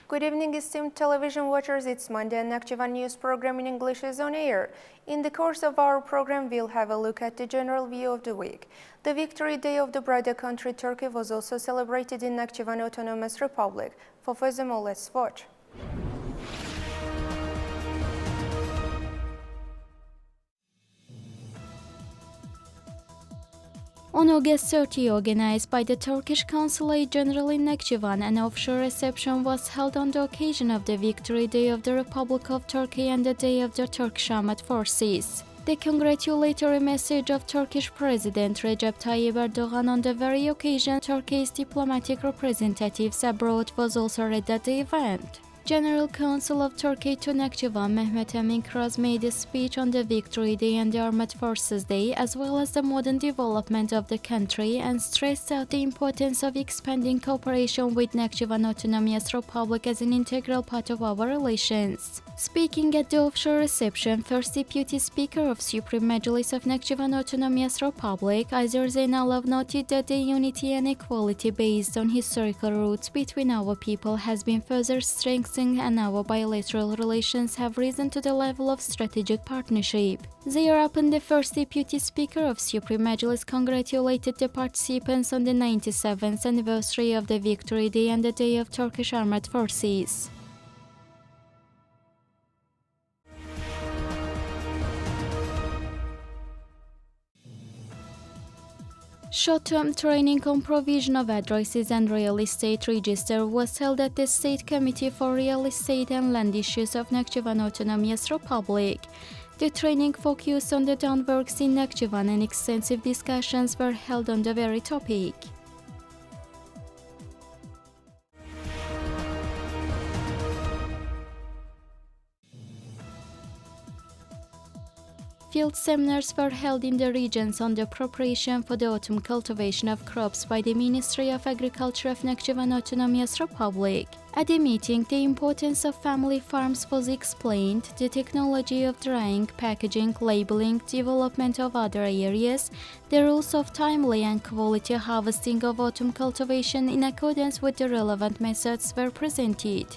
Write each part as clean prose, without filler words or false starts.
Good evening, esteemed television watchers. It's Monday and Nakhchivan news program in English is on air. In the course of our program, we'll have a look at the general view of the week. The Victory Day of the brother country Turkey was also celebrated in Nakhchivan Autonomous Republic. For furthermore, let's watch. On August 30, organized by the Turkish Consulate General in Nakhchivan, an official reception was held on the occasion of the Victory Day of the Republic of Turkey and the Day of the Turkish Armed Forces. The congratulatory message of Turkish President Recep Tayyip Erdogan on the very occasion Turkey's diplomatic representatives abroad was also read at the event. General Counsel of Turkey to Nakhchivan Mehmet Emin Kraz made a speech on the Victory Day and the Armed Forces Day, as well as the modern development of the country, and stressed out the importance of expanding cooperation with Nakhchivan Autonomous Republic as an integral part of our relations. Speaking at the offshore reception, First Deputy Speaker of Supreme Majlis of Nakhchivan Autonomous Republic, Azer Zeynalov, noted that the unity and equality based on historical roots between our people has been further strengthened, and our bilateral relations have risen to the level of strategic partnership. Thereupon, the First Deputy Speaker of Supreme Majlis congratulated the participants on the 97th anniversary of the Victory Day and the Day of Turkish Armed Forces. Short-term training on provision of addresses and real estate register was held at the State Committee for Real Estate and Land Issues of Nakhchivan Autonomous Republic. The training focused on the done works in Nakhchivan and extensive discussions were held on the very topic. Field seminars were held in the regions on the preparation for the autumn cultivation of crops by the Ministry of Agriculture of Nakhchivan Autonomous Republic. At the meeting, the importance of family farms was explained, the technology of drying, packaging, labeling, development of other areas, the rules of timely and quality harvesting of autumn cultivation in accordance with the relevant methods were presented.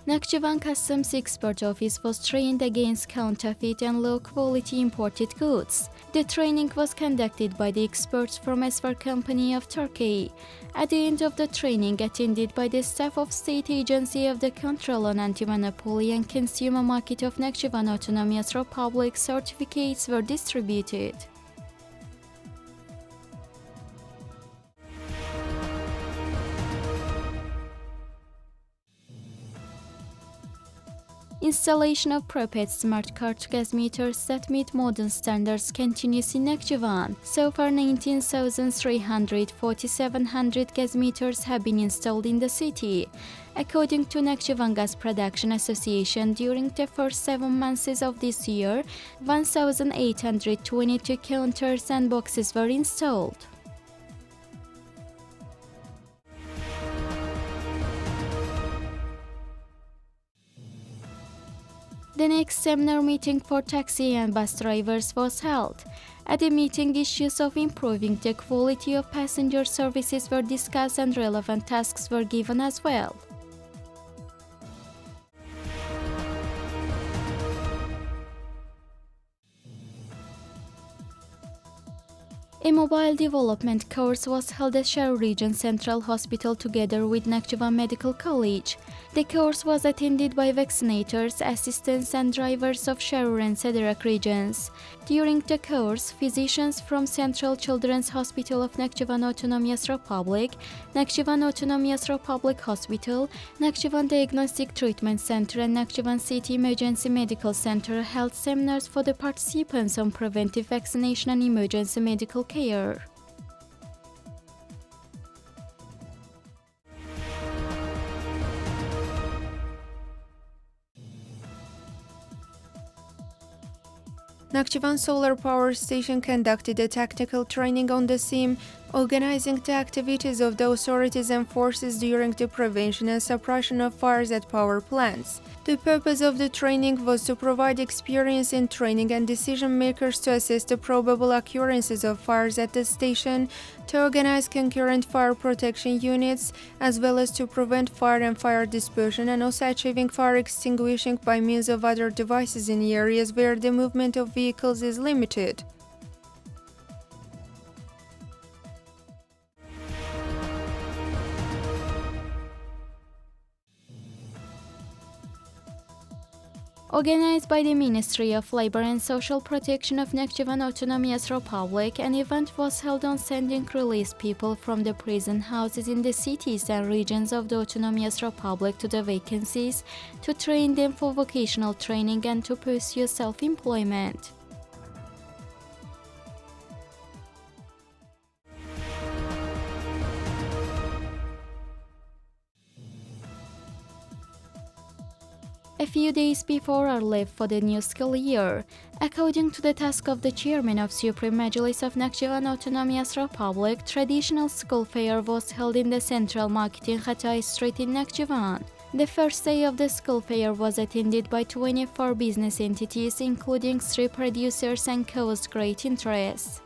Nakhchivan Customs Export Office was trained against counterfeit and low-quality imported goods. The training was conducted by the experts from Esfar Company of Turkey. At the end of the training, attended by the staff of State Agency of the Control on Anti-Monopoly and Consumer Market of Nakhchivan Autonomous Republic, certificates were distributed. Installation of prepaid smart card gas meters that meet modern standards continues in Nakhchivan. So far, 19,347 gas meters have been installed in the city. According to Nakhchivan Gas Production Association, during the first 7 months of this year, 1,822 counters and boxes were installed. The next seminar meeting for taxi and bus drivers was held. At the meeting, issues of improving the quality of passenger services were discussed and relevant tasks were given as well. A mobile development course was held at Shahr Region Central Hospital together with Nakhchivan Medical College. The course was attended by vaccinators, assistants and drivers of Shahr and Sederak regions. During the course, physicians from Central Children's Hospital of Nakhchivan Autonomous Republic, Nakhchivan Autonomous Republic Hospital, Nakhchivan Diagnostic Treatment Center and Nakhchivan City Emergency Medical Center held seminars for the participants on preventive vaccination and emergency medical care. Nakhchivan Solar Power Station conducted a technical training on the theme organizing the activities of the authorities and forces during the prevention and suppression of fires at power plants. The purpose of the training was to provide experience in training and decision makers to assess the probable occurrences of fires at the station, to organize concurrent fire protection units, as well as to prevent fire and fire dispersion, and also achieving fire extinguishing by means of other devices in areas where the movement of vehicles is limited. Organized by the Ministry of Labor and Social Protection of Nakhchivan Autonomous Republic, an event was held on sending released people from the prison houses in the cities and regions of the Autonomous Republic to the vacancies, to train them for vocational training and to pursue self-employment. A few days before our leave for the new school year, according to the task of the chairman of Supreme Majlis of Nakhchivan Autonomous Republic, traditional school fair was held in the central market in Khatay Street in Nakhchivan. The first day of the school fair was attended by 24 business entities, including 3 producers, and caused great interest.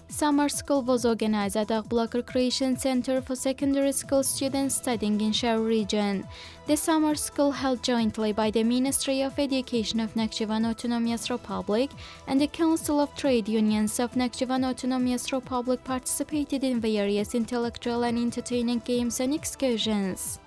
Summer school was organized at Akblak Recreation Center for secondary school students studying in Shar region. The summer school held jointly by the Ministry of Education of Nakhchivan Autonomous Republic and the Council of Trade Unions of Nakhchivan Autonomous Republic participated in various intellectual and entertaining games and excursions.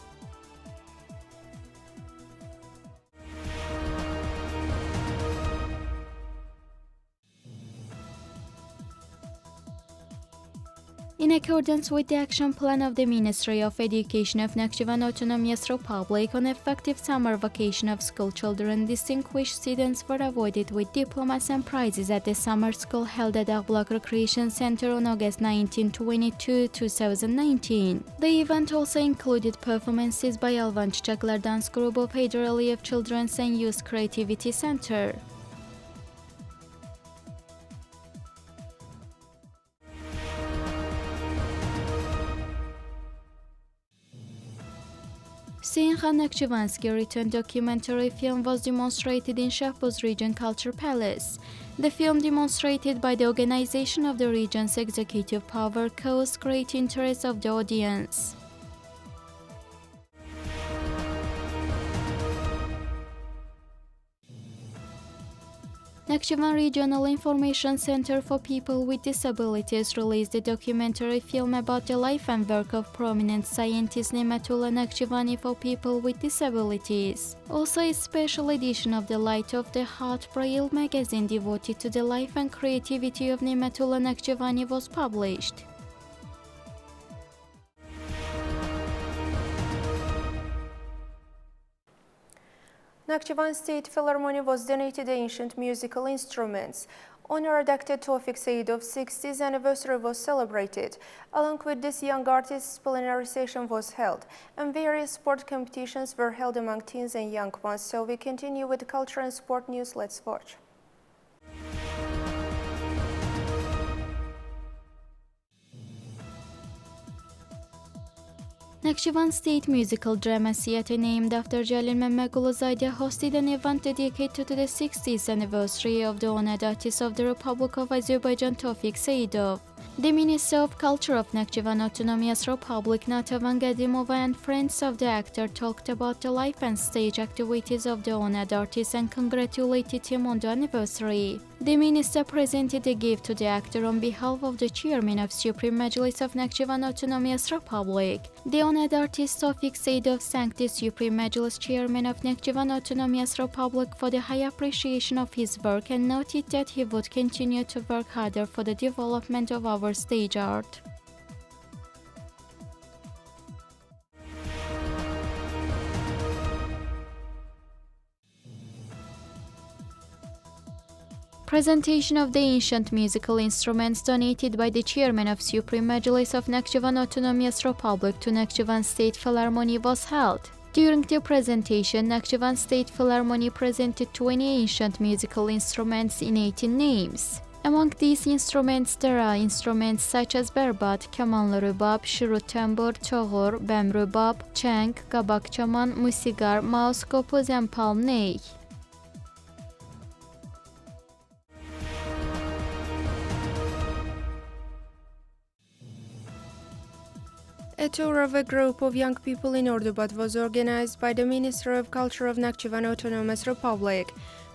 In accordance with the action plan of the Ministry of Education of Nakhchivan Autonomous Republic on effective summer vacation of school children, distinguished students were awarded with diplomas and prizes at the summer school held at Akblak Recreation Center on August 19, 2019. The event also included performances by Alvan Çiçekler Dance Group of Hyderali of Children's and Youth Creativity Center. Seeing how Nakhchivanski return documentary film was demonstrated in Shahbuz Region Culture Palace. The film, demonstrated by the organization of the region's executive power, caused great interest of the audience. Nakhchivan Regional Information Center for People with Disabilities released a documentary film about the life and work of prominent scientist Nematullah Nakhchivani for people with disabilities. Also, a special edition of The Light of the Heart Braille magazine devoted to the life and creativity of Nematullah Nakhchivani was published. Nakhchivan State Philharmonic was donated ancient musical instruments. Honored actor Tawfiq Saidov's 60th anniversary was celebrated. Along with this, young artists' plenary session was held, and various sport competitions were held among teens and young ones. So we continue with culture and sport news. Let's watch. Nakhchivan State Musical Drama Theatre, named after Jalil Mehmeguluzadeh, hosted an event dedicated to the 60th anniversary of the honored artist of the Republic of Azerbaijan, Tawfiq Saidov. The Minister of Culture of Nakhchivan Autonomous Republic, Natavan Gadimova, and friends of the actor talked about the life and stage activities of the honored artist and congratulated him on the anniversary. The minister presented a gift to the actor on behalf of the chairman of Supreme Majlis of Nakhchivan Autonomous Republic. The honored artist Tawfiq Saidov thanked the Supreme Majlis chairman of Nakhchivan Autonomous Republic for the high appreciation of his work and noted that he would continue to work harder for the development of our stage art. Presentation of the ancient musical instruments donated by the chairman of Supreme Majlis of Nakhchivan Autonomous Republic to Nakhchivan State Philharmonic was held. During the presentation, Nakhchivan State Philharmonic presented 20 ancient musical instruments in 18 names. Among these instruments, there are instruments such as berbat, kamanlı rübab, şirut tambur, çoğur, bəm rübab, çeng, qabaq çaman, musigar, maus, qopuz, and palm-ney. A tour of a group of young people in Ordubat was organized by the Ministry of Culture of Nakhchivan Autonomous Republic.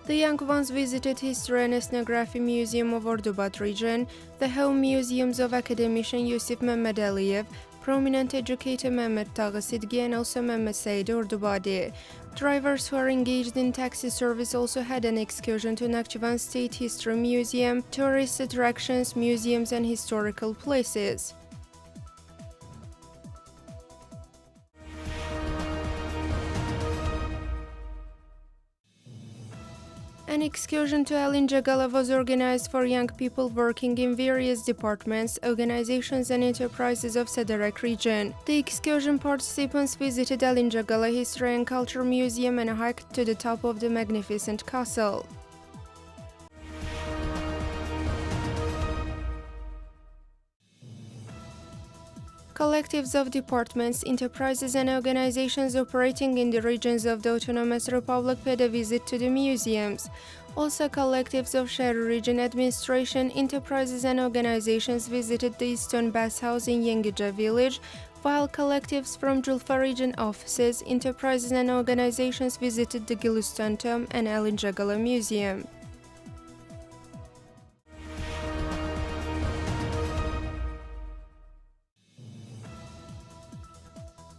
The young ones visited History and Ethnography Museum of Ordubat region, the home museums of academician Yusuf Mehmed Aliyev, prominent educator Mehmet Tağı Sidgi, and also Mehmet Said Ordubadi. Drivers who are engaged in taxi service also had an excursion to Nakhchivan State History Museum, tourist attractions, museums, and historical places. An excursion to Alinjagala was organized for young people working in various departments, organizations, and enterprises of Sederek region. The excursion participants visited Alinjagala History and Culture Museum and hiked to the top of the magnificent castle. Collectives of departments, enterprises, and organizations operating in the regions of the Autonomous Republic paid a visit to the museums. Also, collectives of Şehir Region Administration, enterprises, and organizations visited the Eastern Bass House in Yengice village, while collectives from Julfa region offices, enterprises, and organizations visited the Gülistan Tomb and Alinjagala Museum.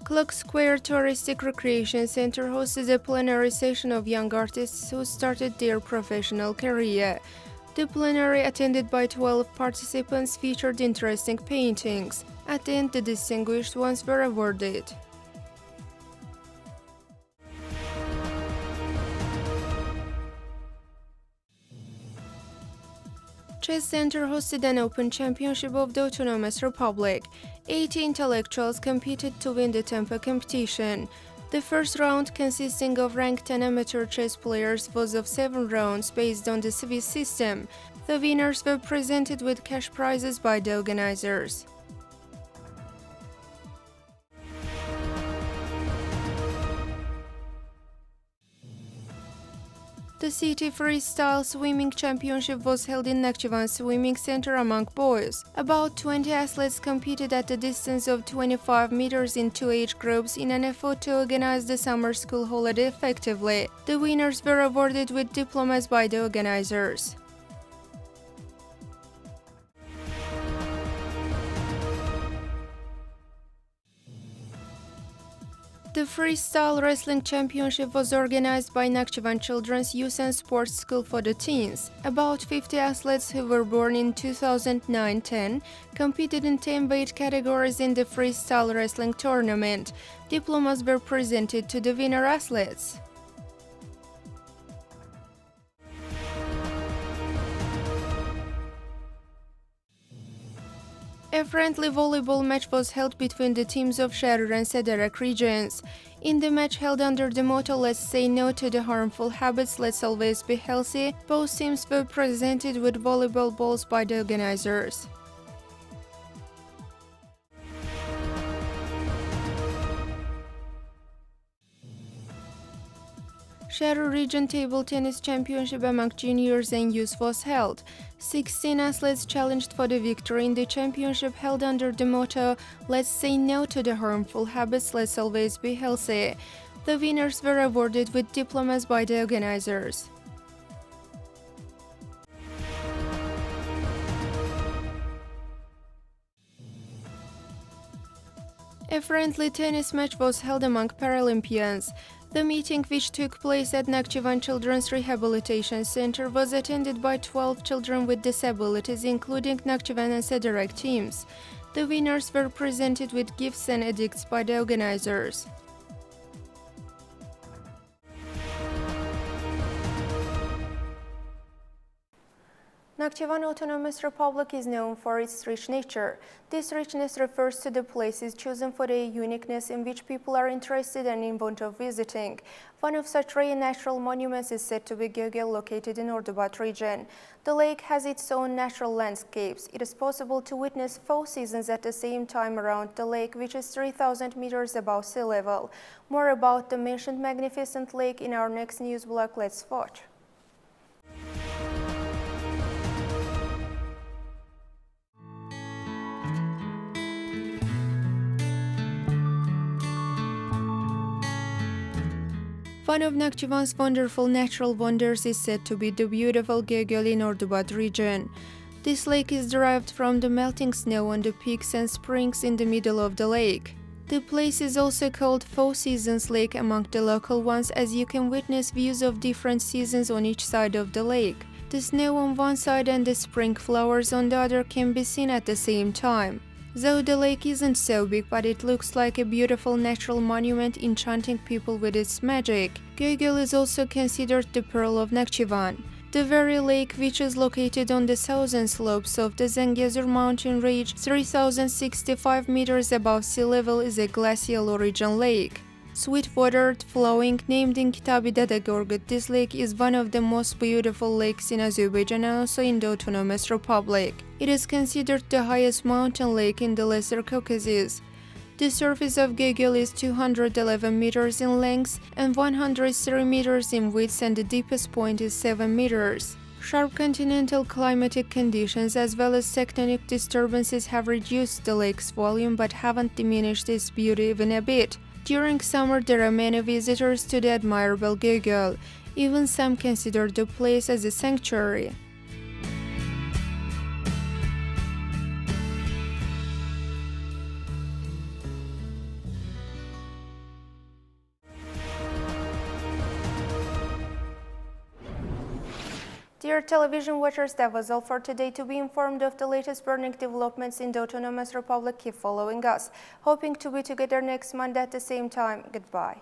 Clock Square Touristic Recreation Center hosted a plenary session of young artists who started their professional career. The plenary, attended by 12 participants, featured interesting paintings. At the end, the distinguished ones were awarded. Chess Center hosted an open championship of the Autonomous Republic. 80 intellectuals competed to win the tempo competition. The first round, consisting of ranked 10 amateur chess players, was of 7 rounds based on the Swiss system. The winners were presented with cash prizes by the organizers. The City Freestyle Swimming Championship was held in Nakhchivan Swimming Center among boys. About 20 athletes competed at the distance of 25 meters in 2 age groups in an effort to organize the summer school holiday effectively. The winners were awarded with diplomas by the organizers. The Freestyle Wrestling Championship was organized by Nakhchivan Children's Youth and Sports School for the teens. About 50 athletes who were born in 2009-10 competed in 10 weight categories in the Freestyle Wrestling Tournament. Diplomas were presented to the winner athletes. A friendly volleyball match was held between the teams of Şehir and Sederek regions. In the match held under the motto "Let's say no to the harmful habits, let's always be healthy," both teams were presented with volleyball balls by the organizers. Şehir Region Table Tennis Championship among juniors and youth was held. 16 athletes challenged for the victory in the championship held under the motto "Let's say no to the harmful habits, let's always be healthy." The winners were awarded with diplomas by the organizers. A friendly tennis match was held among Paralympians. The meeting, which took place at Nakhchivan Children's Rehabilitation Center, was attended by 12 children with disabilities, including Nakhchivan and Sederek teams. The winners were presented with gifts and edicts by the organizers. Nakhchivan Autonomous Republic is known for its rich nature. This richness refers to the places chosen for their uniqueness in which people are interested and in want of visiting. One of such rare natural monuments is said to be Gögöl, located in Ordubat region. The lake has its own natural landscapes. It is possible to witness 4 seasons at the same time around the lake, which is 3,000 meters above sea level. More about the mentioned magnificent lake in our next news block. Let's watch. One of Nakhchivan's wonderful natural wonders is said to be the beautiful Gögöl in Ordubat region. This lake is derived from the melting snow on the peaks and springs in the middle of the lake. The place is also called Four Seasons Lake among the local ones, as you can witness views of different seasons on each side of the lake. The snow on one side and the spring flowers on the other can be seen at the same time. Though the lake isn't so big, but it looks like a beautiful natural monument enchanting people with its magic. Gögöl is also considered the pearl of Nakhchivan. The very lake, which is located on the southern slopes of the Zengezur mountain range, 3,065 meters above sea level, is a glacial origin lake. Sweet-watered, flowing, named in Kitab-ı Dede Gorgut, this lake is one of the most beautiful lakes in Azerbaijan and also in the Autonomous Republic. It is considered the highest mountain lake in the Lesser Caucasus. The surface of Gögöl is 211 meters in length and 103 meters in width, and the deepest point is 7 meters. Sharp continental climatic conditions as well as tectonic disturbances have reduced the lake's volume but haven't diminished its beauty even a bit. During summer, there are many visitors to the admirable Gögöl. Even some consider the place as a sanctuary. Dear television watchers, that was all for today. To be informed of the latest burning developments in the Autonomous Republic, keep following us. Hoping to be together next Monday at the same time. Goodbye.